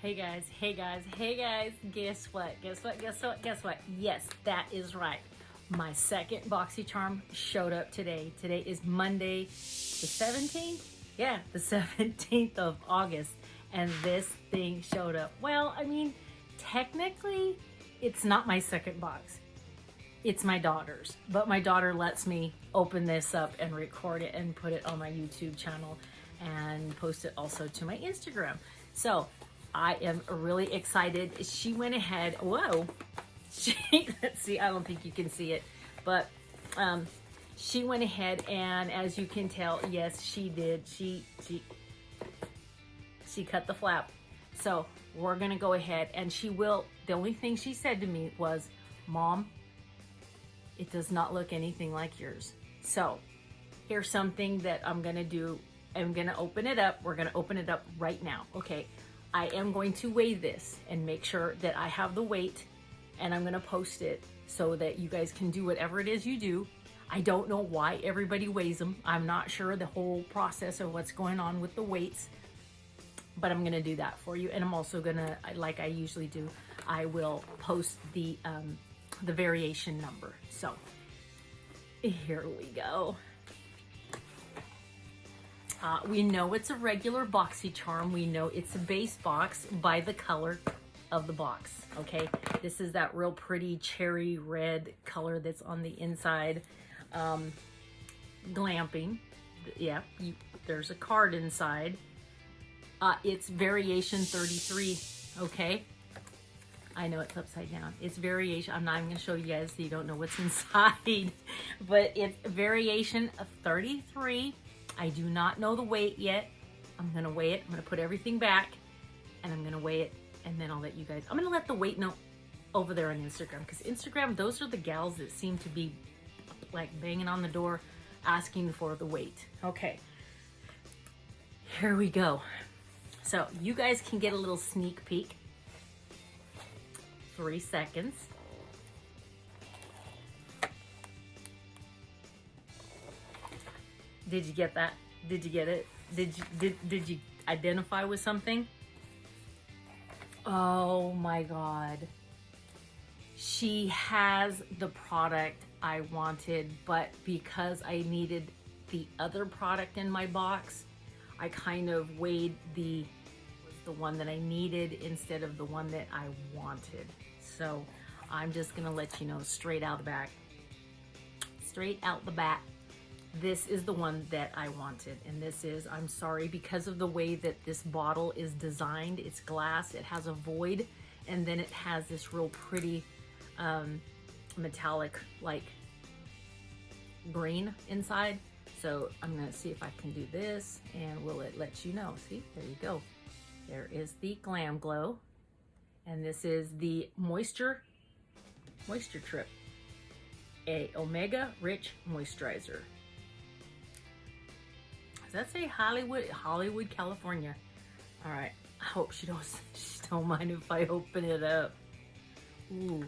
Hey guys, hey guys, hey guys, guess what? Yes, that is right. My second BOXYCHARM showed up today. Today is Monday, the 17th? Yeah, the 17th of August. And this thing showed up. Well, I mean, technically, it's not my second box. It's my daughter's. But my daughter lets me open this up and record it and put it on my YouTube channel and post it also to my Instagram. So I am really excited. She went ahead, whoa, let's see, I don't think you can see it, but she went ahead and, as you can tell, yes, she did. She cut the flap. So we're gonna go ahead and she will, the only thing she said to me was, Mom, it does not look anything like yours. So here's something that I'm gonna do. I'm gonna open it up. We're gonna open it up right now. Okay, I am going to weigh this and make sure that I have the weight, and I'm gonna post it so that you guys can do whatever it is you do. I don't know why everybody weighs them. I'm not sure the whole process of what's going on with the weights, but I'm gonna do that for you. And I'm also gonna, like I usually do, I will post the variation number. So here we go. We know it's a regular BOXYCHARM. We know it's a base box by the color of the box, okay? This is that real pretty cherry red color that's on the inside. Glamping, yeah, there's a card inside. It's variation 33, okay? I know it's upside down. It's variation, I'm not even gonna show you guys so you don't know what's inside, but it's variation of 33. I do not know the weight yet. I'm gonna weigh it. I'm gonna put everything back and I'm gonna weigh it, and then I'll let you guys, I'm gonna let the weight know over there on Instagram, because Instagram, those are the gals that seem to be like banging on the door asking for the weight. Okay, here we go. So you guys can get a little sneak peek. 3 seconds. Did you get that? Did you get it? Did you identify with something? Oh my God. She has the product I wanted, but because I needed the other product in my box, I kind of weighed the one that I needed instead of the one that I wanted. So I'm just gonna let you know straight out the back. Straight out the back. This is the one that I wanted, and this is, I'm sorry, because of the way that this bottle is designed, it's glass, it has a void, and then it has this real pretty metallic like green inside. So I'm gonna see if I can do this, and will it let you know? See, there you go. There is the Glam Glow, and this is the Moisture Trip, a Omega Rich Moisturizer. Does that say Hollywood, California? All right, I hope she don't mind if I open it up. Ooh,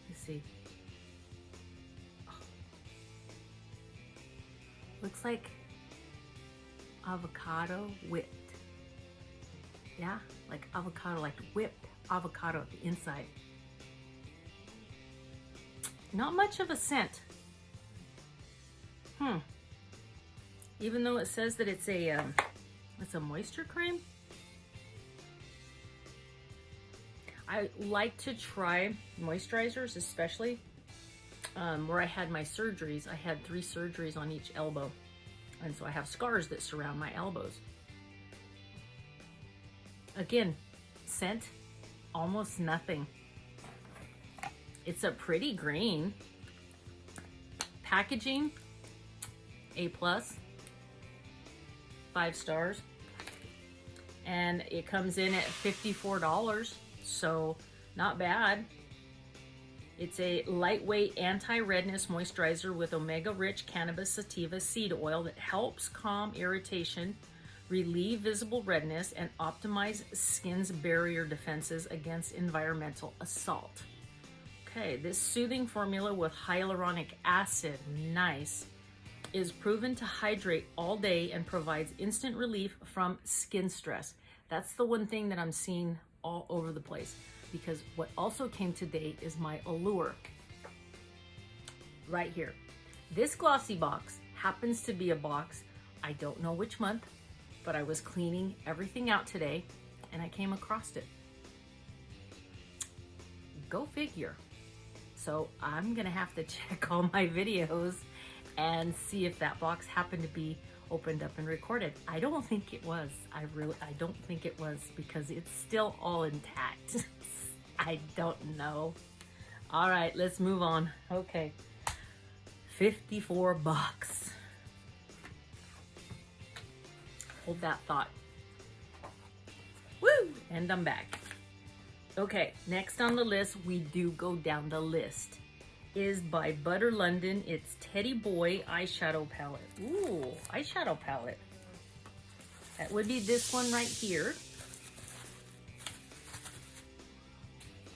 let's see. Oh. Looks like avocado whipped. Yeah, like avocado, like whipped avocado at the inside. Not much of a scent. Even though it says that it's a moisture cream. I like to try moisturizers, especially where I had my surgeries. I had 3 surgeries on each elbow, and so I have scars that surround my elbows. Again, scent, almost nothing. It's a pretty green. Packaging, A+. 5 stars, and it comes in at $54, so not bad. It's a lightweight anti-redness moisturizer with omega-rich cannabis sativa seed oil that helps calm irritation, relieve visible redness, and optimize skin's barrier defenses against environmental assault. Okay, this soothing formula with hyaluronic acid, nice, is proven to hydrate all day and provides instant relief from skin stress. That's the one thing that I'm seeing all over the place, because what also came today is my Allure right here. This glossy box happens to be a box, I don't know which month, but I was cleaning everything out today and I came across it. Go figure. So I'm gonna have to check all my videos and see if that box happened to be opened up and recorded. I don't think it was. I don't think it was, because it's still all intact. I don't know. All right, let's move on. Okay, 54 bucks. Hold that thought. Woo! And I'm back. Okay, next on the list, we do go down the list, is by Butter London. It's Teddy Boy eyeshadow palette. Ooh, eyeshadow palette. That would be this one right here.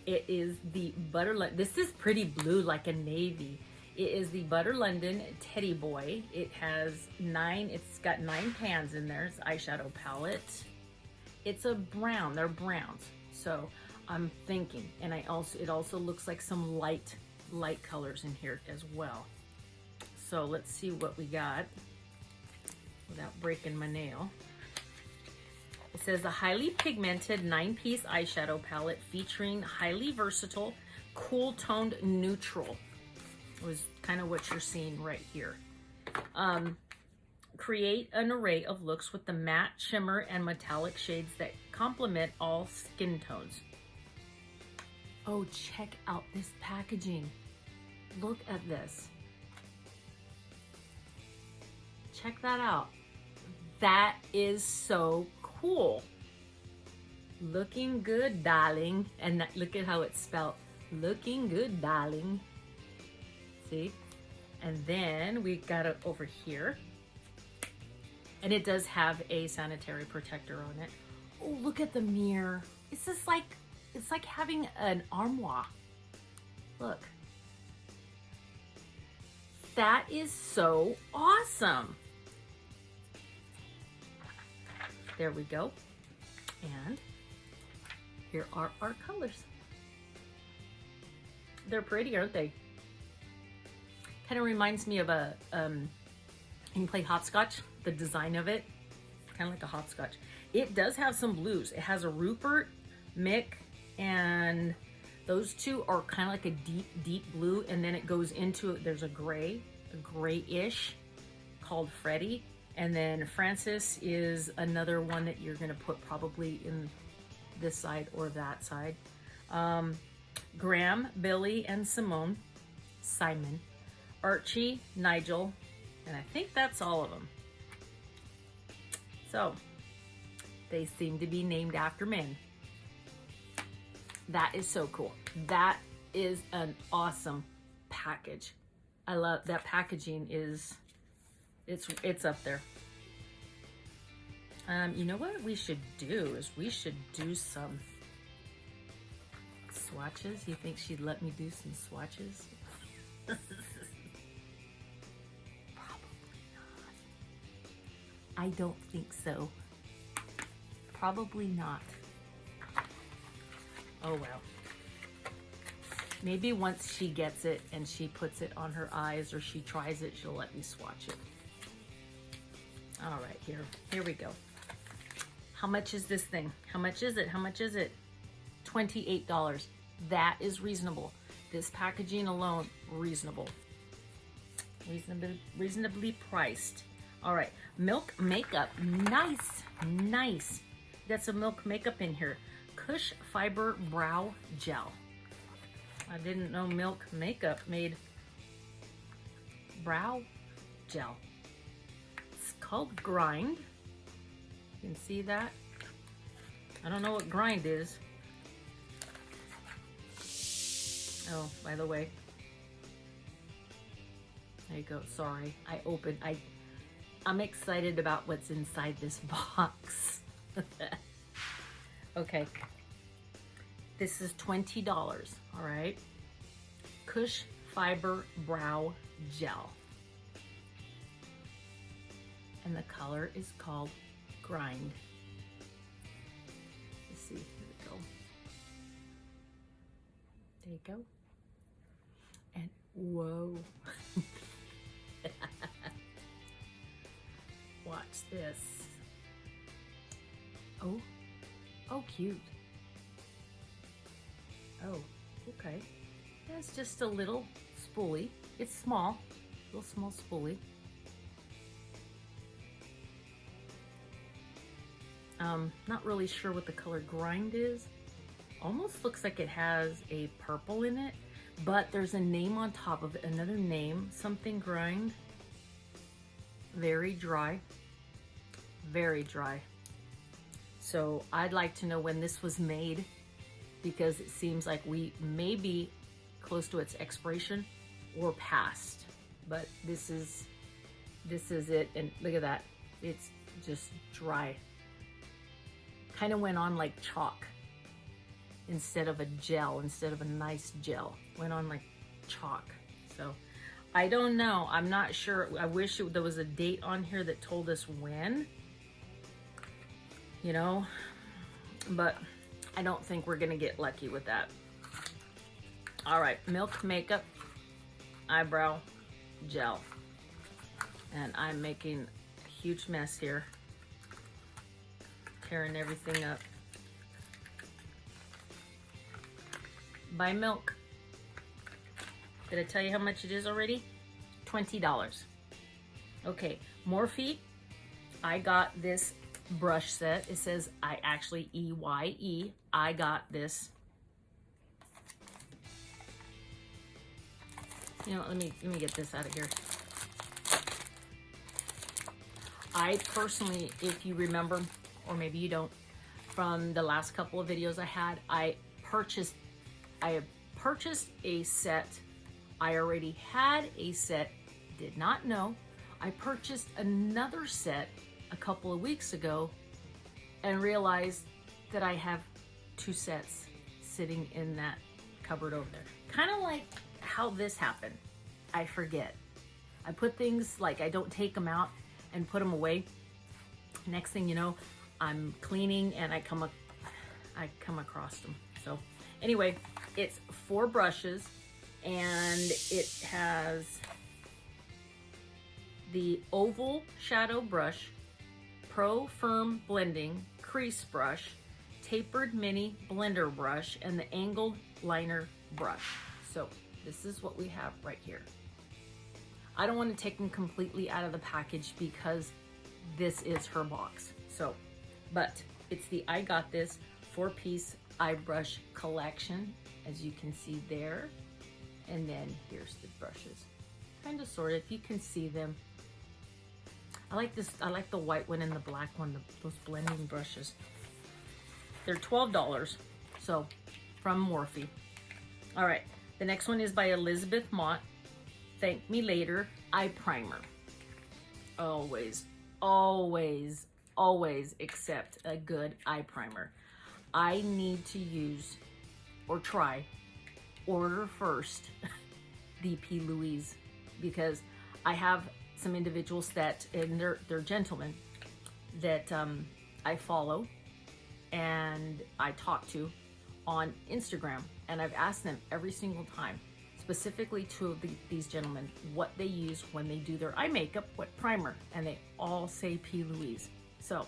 It is the Butter London. This is pretty blue, like a navy. It is the Butter London Teddy Boy. It has it's got 9 pans in there. It's eyeshadow palette. It's a brown, they're browns. So I'm thinking, and it also looks like some light colors in here as well. So let's see what we got without breaking my nail. It says a highly pigmented 9-piece eyeshadow palette featuring highly versatile, cool toned neutral. Was kind of what you're seeing right here. Create an array of looks with the matte, shimmer, and metallic shades that complement all skin tones. Oh, check out this packaging. Look at this. Check that out. That is so cool. Looking good, darling. And look at how it's spelled. Looking good, darling. See? And then we got it over here. And it does have a sanitary protector on it. Oh, look at the mirror. It's like having an armoire. Look. That is so awesome. There we go. And here are our colors. They're pretty, aren't they? Kind of reminds me of a, you can play hopscotch, the design of it, kind of like a hopscotch. It does have some blues. It has a Rupert, Mick, and those two are kind of like a deep blue, and then it goes into, there's a grayish called Freddie, and then Francis is another one that you're gonna put probably in this side or that side. Graham, Billy, and Simon, Archie, Nigel, and I think that's all of them. So they seem to be named after men. That is so cool. That is an awesome package. I love that packaging. It's up there. You know what we should do is we should do some swatches. You think she'd let me do some swatches? Probably not. I don't think so. Probably not. Oh well. Maybe once she gets it and she puts it on her eyes or she tries it, she'll let me swatch it. All right, here we go. How much is this thing? How much is it? How much is it? $28. That is reasonable. This packaging alone, reasonable. Reasonably priced. All right, Milk Makeup. Nice. Got some Milk Makeup in here. Kush Fiber Brow Gel. I didn't know Milk Makeup made brow gel. It's called Grind. You can see that. I don't know what Grind is. Oh, by the way. There you go. Sorry. I'm excited about what's inside this box. Okay. This is $20, all right? Kush Fiber Brow Gel. And the color is called Grind. Let's see, here we go. There you go. And whoa. Watch this. Oh, oh, cute. Oh, okay. That's just a little spoolie. It's small, little small spoolie. Not really sure what the color grind is. Almost looks like it has a purple in it, but there's a name on top of it, another name, something grind. Very dry, very dry. So I'd like to know when this was made, because it seems like we may be close to its expiration or past, but this is it. And look at that, it's just dry. Kind of went on like chalk instead of a gel, instead of a nice gel. Went on like chalk. So I don't know, I'm not sure. I wish there was a date on here that told us when, you know, but I don't think we're gonna get lucky with that. All right, Milk Makeup Eyebrow Gel. And I'm making a huge mess here. Tearing everything up. By Milk. Did I tell you how much it is already? $20. Okay, Morphe. I got this brush set. It says I actually EYE. I got this. You know, let me get this out of here. I personally, if you remember, or maybe you don't, from the last couple of videos I had, I purchased a set. I already had a set, did not know. I purchased another set a couple of weeks ago and realized that I have two sets sitting in that cupboard over there. Kind of like how this happened. I forget. I put things, like I don't take them out and put them away. Next thing you know, I'm cleaning and I come across them. So anyway, it's 4 brushes and it has the oval shadow brush, Pro Firm Blending Crease Brush, Tapered Mini Blender Brush, and the Angled Liner Brush. So this is what we have right here. I don't want to take them completely out of the package because this is her box. So, but it's the I Got This 4-piece eye brush collection, as you can see there. And then here's the brushes. Kind of sort of, if you can see them. I like this, I like the white one and the black one, those blending brushes. They're $12, so from Morphe. All right, the next one is by Elizabeth Mott. Thank Me Later Eye Primer. Always, always, always accept a good eye primer. I need to use or try, order first, the P. Louise, because I have some individuals that, and they're gentlemen, that I follow and I talk to on Instagram, and I've asked them every single time, specifically 2 of these gentlemen, what they use when they do their eye makeup, what primer, and they all say P. Louise. So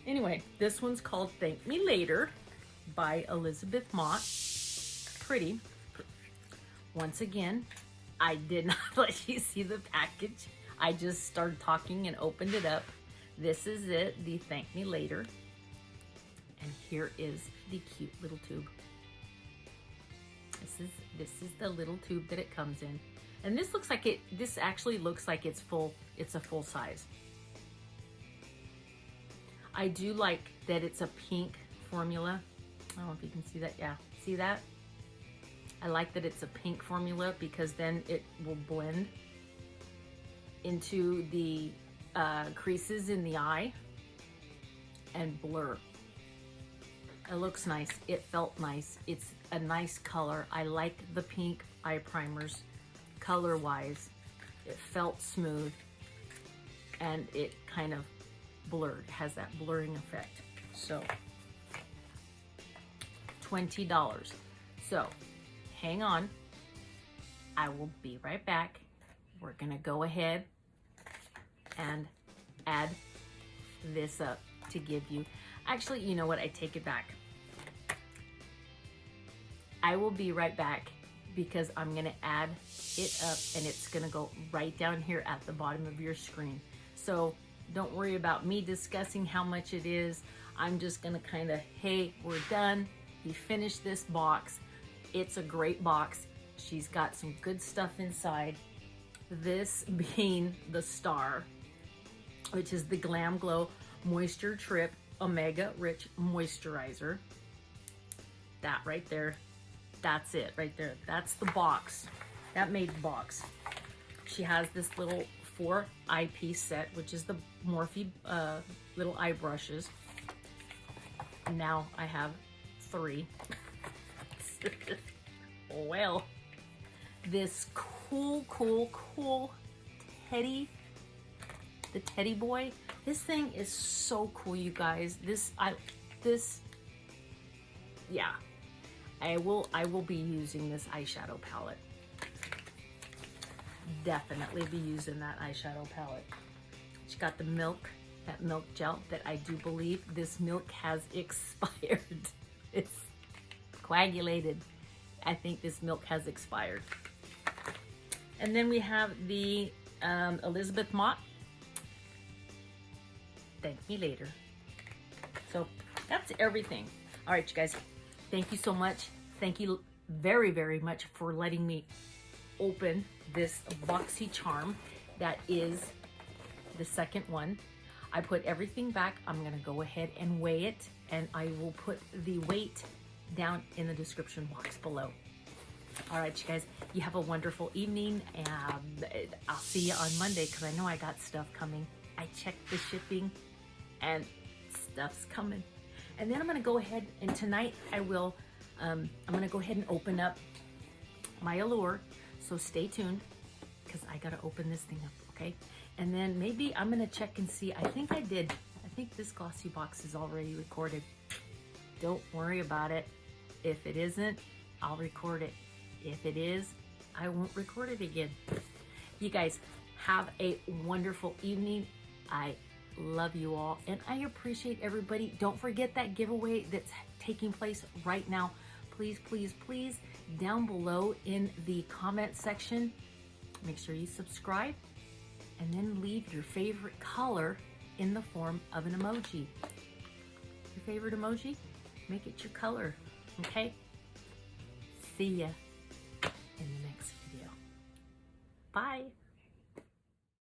anyway, this one's called Thank Me Later by Elizabeth Mott. Pretty. Once again, I did not let you see the package. I just started talking and opened it up. This is it, the Thank Me Later. And here is the cute little tube. This is the little tube that it comes in. And this looks like this actually looks like it's a full size. I do like that it's a pink formula. I don't know if you can see that. Yeah, see that? I like that it's a pink formula because then it will blend into the creases in the eye and blur. It looks nice. It felt nice. It's a nice color. I like the pink eye primers color-wise. It felt smooth and it kind of blurred. It has that blurring effect. So $20. So hang on, I will be right back. We're gonna go ahead and add this up to give you, actually, you know what, I take it back. I will be right back because I'm gonna add it up and it's gonna go right down here at the bottom of your screen. So don't worry about me discussing how much it is. I'm just gonna kind of, hey, we're done. We finished this box. It's a great box. She's got some good stuff inside. This being the star, which is the Glam Glow Moisture Trip Omega Rich Moisturizer. That right there, that's it right there. That's the box. That made the box. She has this little 4 eyepiece set, which is the Morphe little eye brushes. And now I have 3. Well, this cool teddy, the teddy boy. This thing is so cool, you guys. Yeah, I will be using this eyeshadow palette. Definitely be using that eyeshadow palette. She got the milk, that milk gel that I do believe this milk has expired. It's coagulated. I think this milk has expired. And then we have the Elizabeth Mott. Thank me later. So that's everything. All right, you guys, thank you so much. Thank you very much for letting me open this BOXYCHARM. That is the second one. I put everything back. I'm gonna go ahead and weigh it, and I will put the weight down in the description box below. All right, you guys, you have a wonderful evening, and I'll see you on Monday because I know I got stuff coming. I checked the shipping and stuff's coming. And then I'm gonna go ahead, and tonight I will, I'm gonna go ahead and open up my Allure. So stay tuned because I gotta open this thing up, okay? And then maybe I'm gonna check and see. I think I did. I think this glossy box is already recorded. Don't worry about it. If it isn't, I'll record it. If it is, I won't record it again. You guys have a wonderful evening. I love you all and I appreciate everybody. Don't forget that giveaway that's taking place right now. Please, please, please, down below in the comment section, make sure you subscribe and then leave your favorite color in the form of an emoji. Your favorite emoji? Make it your color, okay? See ya in the next video. Bye.